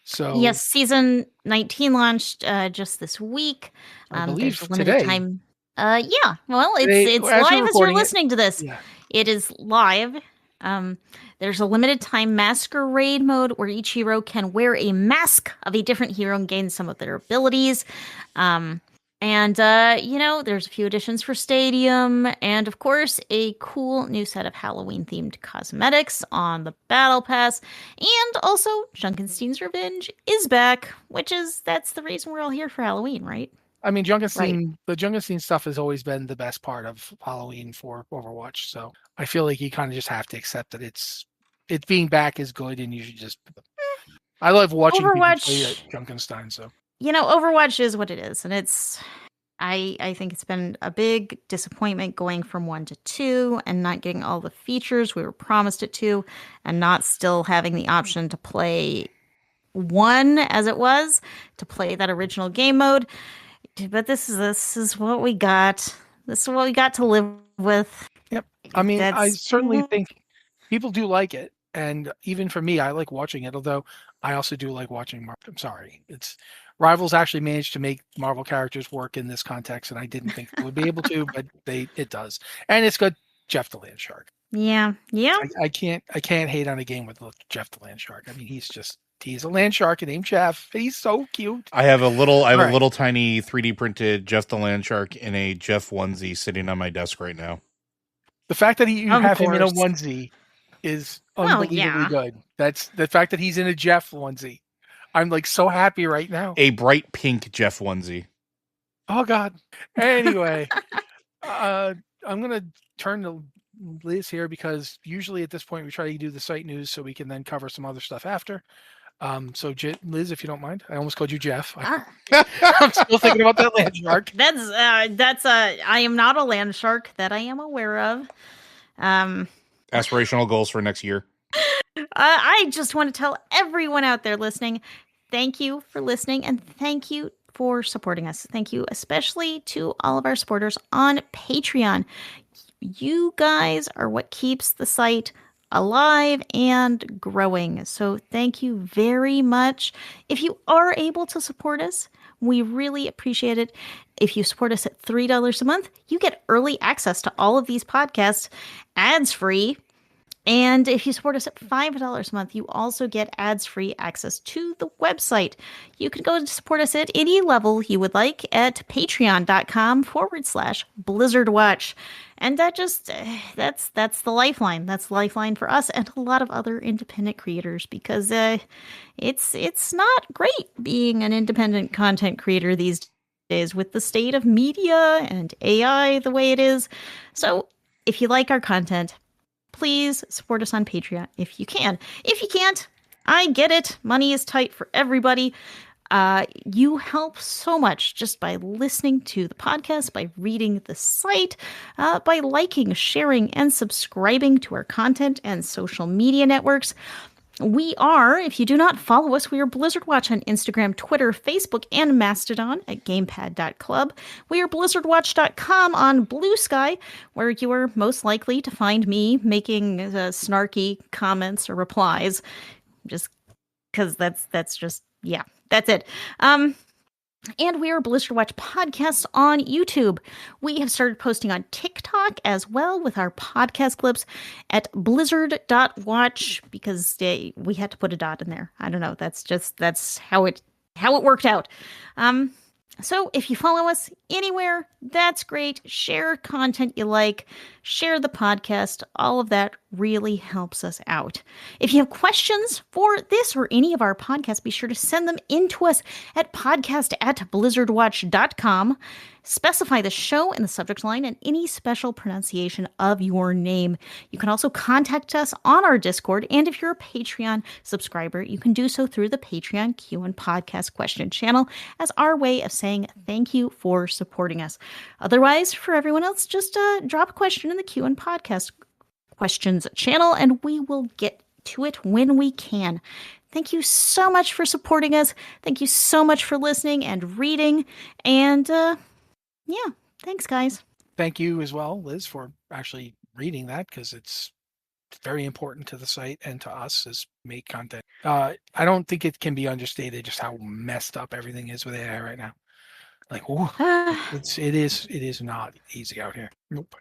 So yes, Season 19 launched just this week. I believe there's a limited today. time. Yeah. Well, it's Today, it's as we're live as you're recording it- listening to this. Yeah. It is live. There's a limited time masquerade mode where each hero can wear a mask of a different hero and gain some of their abilities. There's a few additions for Stadium, and of course, a cool new set of Halloween themed cosmetics on the Battle Pass. And also, Junkenstein's Revenge is back, that's the reason we're all here for Halloween, right? I mean, Junkenstein, the Junkenstein stuff has always been the best part of Halloween for Overwatch. So I feel like you kind of just have to accept that it's being back is good, and you should just. I love watching people play at Junkenstein. So Overwatch is what it is, and it's. I think it's been a big disappointment going from 1 to 2 and not getting all the features we were promised it to, and not still having the option to play 1 as it was, to play that original game mode. But this is what we got. This is what we got to live with. Yep. I mean, I certainly think people do like it, and even for me, I like watching it. Although I also do like watching Marvel. I'm sorry, Rivals actually managed to make Marvel characters work in this context, and I didn't think they would be able to, but it does, and it's got Jeff the Land Shark. Yeah. I can't hate on a game with Jeff the Land Shark. I mean, he's a land shark named Jeff. He's so cute. I have a little tiny 3D printed Jeff the Land Shark in a Jeff onesie sitting on my desk right now. The fact that you have him in a onesie is unbelievably good. That's the fact that he's in a Jeff onesie. I'm like so happy right now. A bright pink Jeff onesie. Oh God. Anyway, I'm gonna turn to Liz here because usually at this point we try to do the site news so we can then cover some other stuff after. So Liz, if you don't mind, I almost called you Jeff. I'm still thinking about that land shark. I am not a land shark that I am aware of. Aspirational goals for next year. I just want to tell everyone out there listening, thank you for listening and thank you for supporting us. Thank you especially to all of our supporters on Patreon. You guys are what keeps the site alive and growing. So thank you very much. If you are able to support us, we really appreciate it. If you support us at $3 a month, you get early access to all of these podcasts ads-free. And if you support us at $5 a month, you also get ads-free access to the website. You can go and support us at any level you would like at patreon.com/BlizzardWatch. And that's the lifeline. That's the lifeline for us and a lot of other independent creators because it's not great being an independent content creator these days with the state of media and AI the way it is. So if you like our content, please support us on Patreon if you can. If you can't, I get it. Money is tight for everybody. You help so much just by listening to the podcast, by reading the site, by liking, sharing, and subscribing to our content and social media networks. We are, if you do not follow us, we are Blizzard Watch on Instagram, Twitter, Facebook, and Mastodon at gamepad.club. We are blizzardwatch.com on Blue Sky, where you are most likely to find me making snarky comments or replies. Just because that's it. And we are Blizzard Watch Podcasts on YouTube. We have started posting on TikTok as well with our podcast clips at blizzard.watch because we had to put a dot in there. I don't know. That's how it worked out. So if you follow us anywhere, that's great. Share content you like, share the podcast. All of that really helps us out. If you have questions for this or any of our podcasts, be sure to send them in to us at podcast@blizzardwatch.com. Specify the show in the subject line and any special pronunciation of your name. You can also contact us on our Discord, and if you're a Patreon subscriber, you can do so through the Patreon Q and Podcast question channel as our way of saying thank you for supporting us. Otherwise, for everyone else, just drop a question in the Q and Podcast questions channel, and we will get to it when we can. Thank you so much for supporting us. Thank you so much for listening and reading, and yeah, thanks, guys. Thank you as well, Liz, for actually reading that because it's very important to the site and to us as make content. I don't think it can be understated just how messed up everything is with AI right now. Like, ooh, Ah, it is not easy out here. Nope.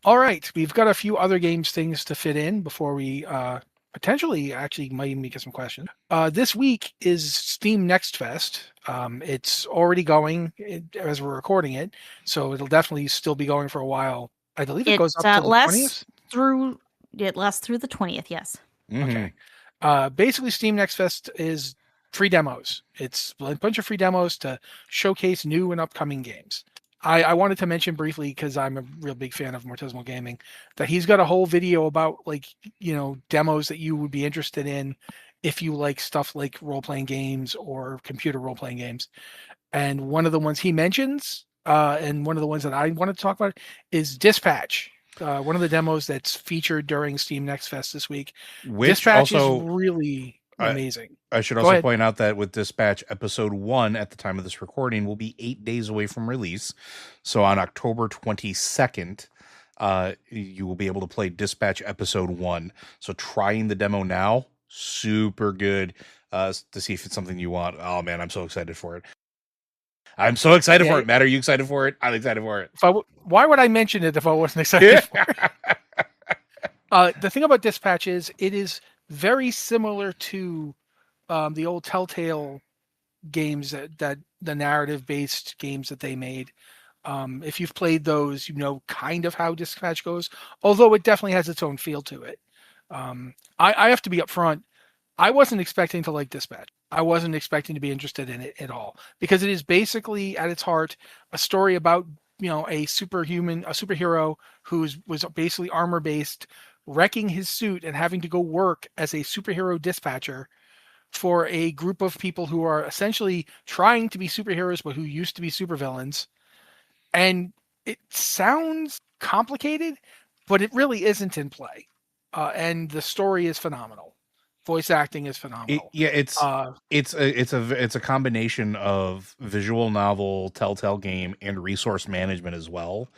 All right, we've got a few other games things to fit in before we potentially actually might even get some questions. This week is Steam Next Fest. It's already going as we're recording it, so it'll definitely still be going for a while. I believe it it goes up to the 20th. lasts through the 20th. Yes. Okay. Basically, Steam Next Fest is free demos. It's a bunch of free demos to showcase new and upcoming games. I wanted to mention briefly, because I'm a real big fan of Mortismal Gaming, that he's got a whole video about demos that you would be interested in if you like stuff like role-playing games or computer role-playing games. And one of the ones he mentions, and one of the ones that I wanted to talk about, is Dispatch. One of the demos that's featured during Steam Next Fest this week. Which Dispatch also, is really amazing. I should also point out that with Dispatch, episode 1 at the time of this recording will be 8 days away from release. So on October 22nd, you will be able to play Dispatch episode 1. So trying the demo now, super good to see if it's something you want. Oh man, I'm so excited for it. I'm so excited for it. Matt, are you excited for it? I'm excited for it. Why would I mention it if I wasn't excited for it? The thing about Dispatch is it is very similar to the old Telltale games that the narrative-based games that they made. If you've played those, you know kind of how Dispatch goes, although it definitely has its own feel to it. I have to be upfront. I wasn't expecting to like Dispatch. I wasn't expecting to be interested in it at all, because it is basically at its heart a story about a superhero was basically armor based, wrecking his suit and having to go work as a superhero dispatcher for a group of people who are essentially trying to be superheroes but who used to be supervillains. And it sounds complicated, but it really isn't in play. And the story is phenomenal. Voice acting is phenomenal. It's a combination of visual novel, Telltale game, and resource management as well,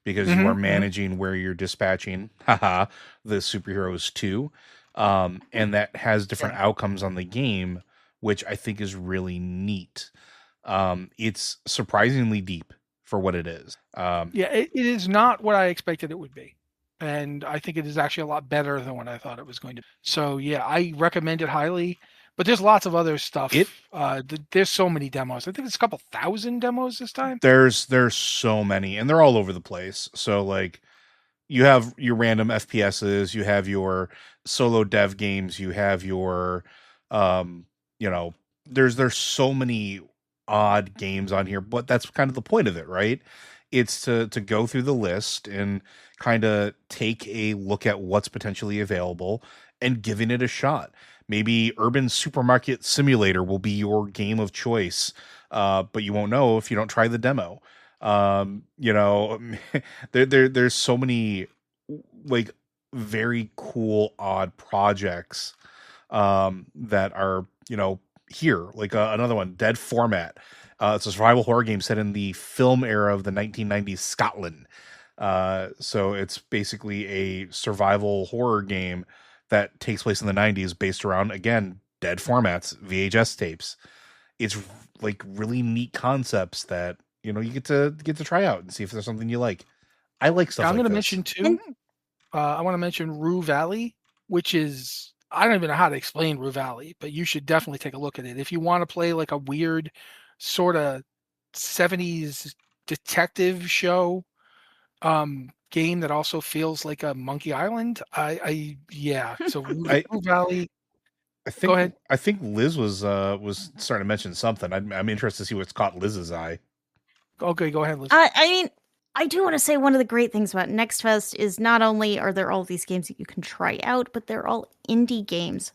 because you are managing where you're dispatching the superheroes to, and that has different outcomes on the game, which I think is really neat. It's surprisingly deep for what it is. It is not what I expected it would be. And I think it is actually a lot better than what I thought it was going to be. So yeah, I recommend it highly. But there's lots of other stuff. There's so many demos. I think it's a couple thousand demos this time. There's so many, and they're all over the place. So like, you have your random FPSs, you have your solo dev games, you have your, there's so many odd games on here, but that's kind of the point of it, right? It's to go through the list and kind of take a look at what's potentially available and giving it a shot. Maybe Urban Supermarket Simulator will be your game of choice, but you won't know if you don't try the demo. There's so many like very cool odd projects that are here. Like another one, Dead Format. It's a survival horror game set in the film era of the 1990s Scotland. So it's basically a survival horror game that takes place in the 90s based around, again, dead formats, VHS tapes. It's like really neat concepts that, you get to try out and see if there's something you like. I like stuff I'm like going to this. mention too, I want to mention Rue Valley, which is, I don't even know how to explain Rue Valley, but you should definitely take a look at it. If you want to play like a weird sort of 70s detective show game that also feels like a Monkey Island, so Rue Valley. Go ahead. I think Liz was starting to mention something. I'm interested to see what's caught Liz's eye. Okay, go ahead, Liz. I mean, I do want to say one of the great things about Next Fest is not only are there all these games that you can try out, but they're all indie games.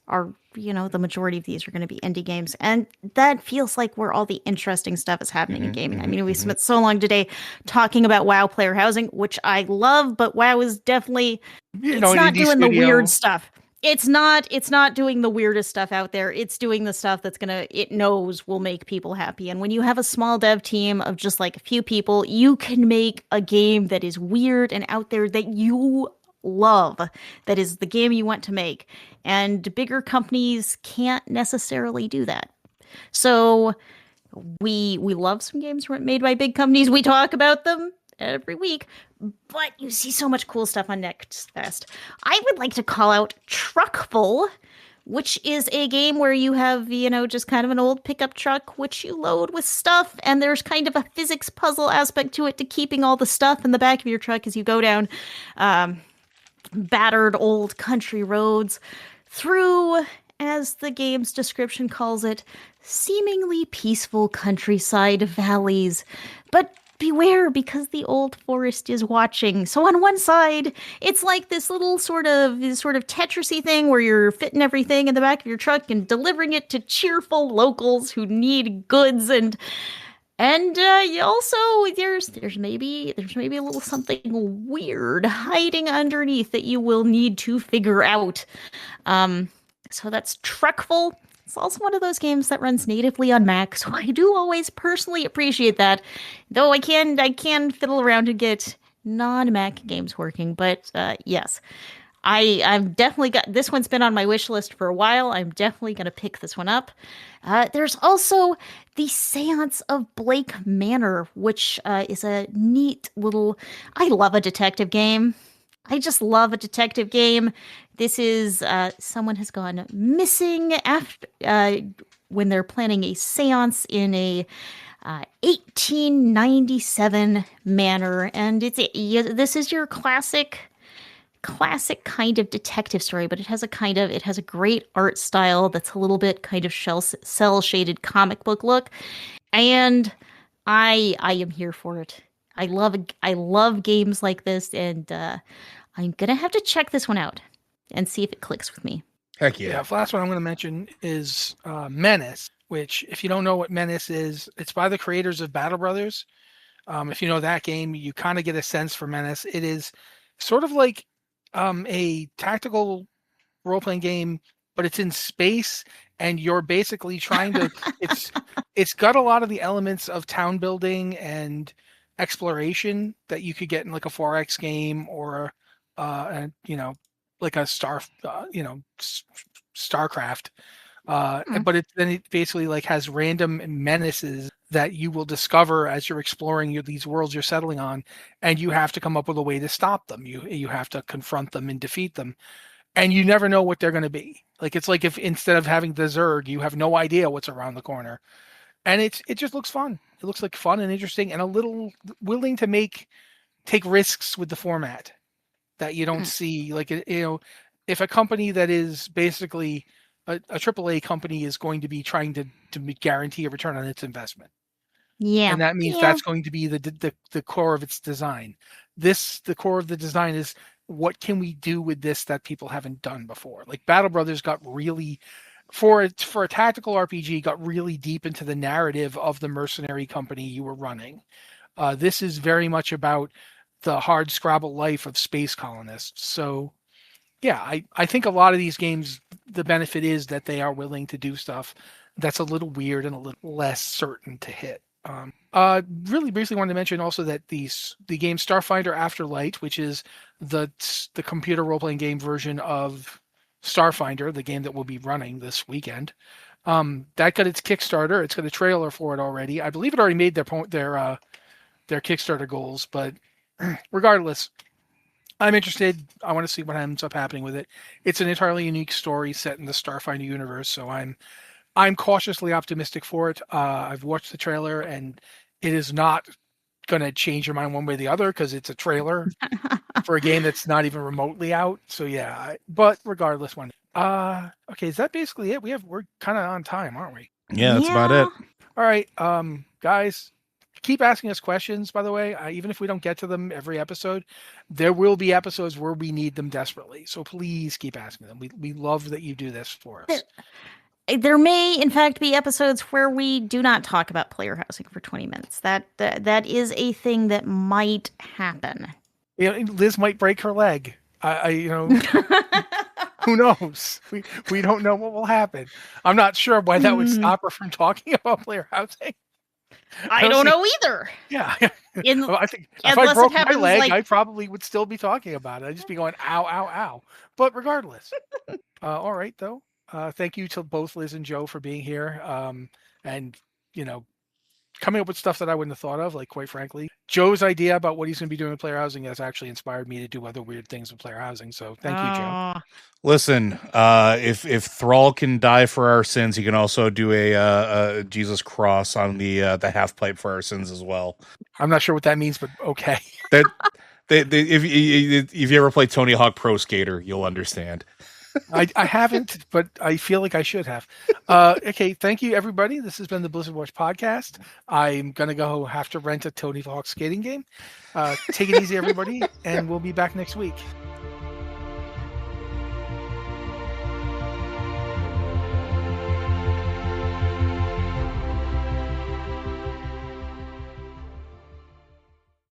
The majority of these are going to be indie games. And that feels like where all the interesting stuff is happening in gaming. I mean, we spent so long today talking about WoW player housing, which I love, but WoW is definitely, it's not doing the weird stuff. It's not doing the weirdest stuff out there. It's doing the stuff that's it knows will make people happy. And when you have a small dev team of just like a few people, you can make a game that is weird and out there that you love. That is the game you want to make. And bigger companies can't necessarily do that. So We love some games made by big companies. We talk about them every week, but you see so much cool stuff on Next Fest. I would like to call out Truckful, which is a game where you have, just kind of an old pickup truck, which you load with stuff, and there's kind of a physics puzzle aspect to it to keeping all the stuff in the back of your truck as you go down battered old country roads through, as the game's description calls it, seemingly peaceful countryside valleys. But beware, because the old forest is watching. So on one side, it's like this little sort of Tetrisy thing where you're fitting everything in the back of your truck and delivering it to cheerful locals who need goods, and you also there's maybe a little something weird hiding underneath that you will need to figure out. So that's Truckful. It's also one of those games that runs natively on Mac, so I do always personally appreciate that. Though I can fiddle around to get non-Mac games working, but yes. I've definitely got this one's been on my wish list for a while. I'm definitely going to pick this one up. There's also the Seance of Blake Manor, which is a neat little. I love a detective game. I just love a detective game. This is someone has gone missing after when they're planning a seance in a 1897 manor, and this is your classic kind of detective story, but it has a great art style that's a little bit kind of cell shaded comic book look, and I am here for it. I love games like this, and I'm gonna have to check this one out and see if it clicks with me. Heck yeah. Yeah, the last one I'm going to mention is Menace, which, if you don't know what Menace is, it's by the creators of Battle Brothers. If you know that game, you kind of get a sense for Menace. It is sort of like a tactical role-playing game, but it's in space, and you're basically trying to. It's got a lot of the elements of town building and exploration that you could get in like a 4X game or like a StarCraft. But it basically like has random menaces that you will discover as you're exploring these worlds you're settling on, and you have to come up with a way to stop them. You have to confront them and defeat them, and you never know what they're going to be. Like it's like if instead of having the Zerg, you have no idea what's around the corner, and it just looks fun. It looks like fun and interesting, and a little willing to take risks with the format that you don't see. Like if a company that is basically a AAA company is going to be trying to guarantee a return on its investment. Yeah. And that means that's going to be the core of its design. The core of the design is, what can we do with this that people haven't done before? Like Battle Brothers got really, for a tactical RPG, got really deep into the narrative of the mercenary company you were running. This is very much about the hard scrabble life of space colonists. So yeah, I think a lot of these games, the benefit is that they are willing to do stuff that's a little weird and a little less certain to hit. Really briefly wanted to mention also that the game Starfinder Afterlight, which is the computer role-playing game version of Starfinder, the game that we'll be running this weekend, that got its Kickstarter. It's got a trailer for it already. I believe it already made their Kickstarter goals, but regardless, I'm interested. I want to see what ends up happening with it. It's an entirely unique story set in the Starfinder universe, so I'm cautiously optimistic for it. I've watched the trailer, and it is not going to change your mind one way or the other because it's a trailer for a game that's not even remotely out. So yeah, but regardless, okay, is that basically it? We're kind of on time, aren't we? Yeah, that's about it. All right, guys, keep asking us questions, by the way. Even if we don't get to them every episode, there will be episodes where we need them desperately. So please keep asking them. We love that you do this for us. There may, in fact, be episodes where we do not talk about player housing for 20 minutes. That is a thing that might happen. Liz might break her leg. Who knows? We don't know what will happen. I'm not sure why that would stop her from talking about player housing. I don't know either. Yeah. I think if unless I broke it happens, my leg, like, I probably would still be talking about it. I'd just be going, ow, ow, ow. But regardless. All right, though. Thank you to both Liz and Joe for being here. And, coming up with stuff that I wouldn't have thought of, like, quite frankly. Joe's idea about what he's going to be doing with player housing has actually inspired me to do other weird things with player housing. So thank you, Joe. Listen, if Thrall can die for our sins, he can also do a Jesus cross on the half pipe for our sins as well. I'm not sure what that means, but okay. That if you ever play Tony Hawk Pro Skater, you'll understand. I haven't, but I feel like I should have. Okay, thank you, everybody. This has been the Blizzard Watch podcast. I'm going to have to rent a Tony Hawk skating game. Take it easy, everybody, and we'll be back next week.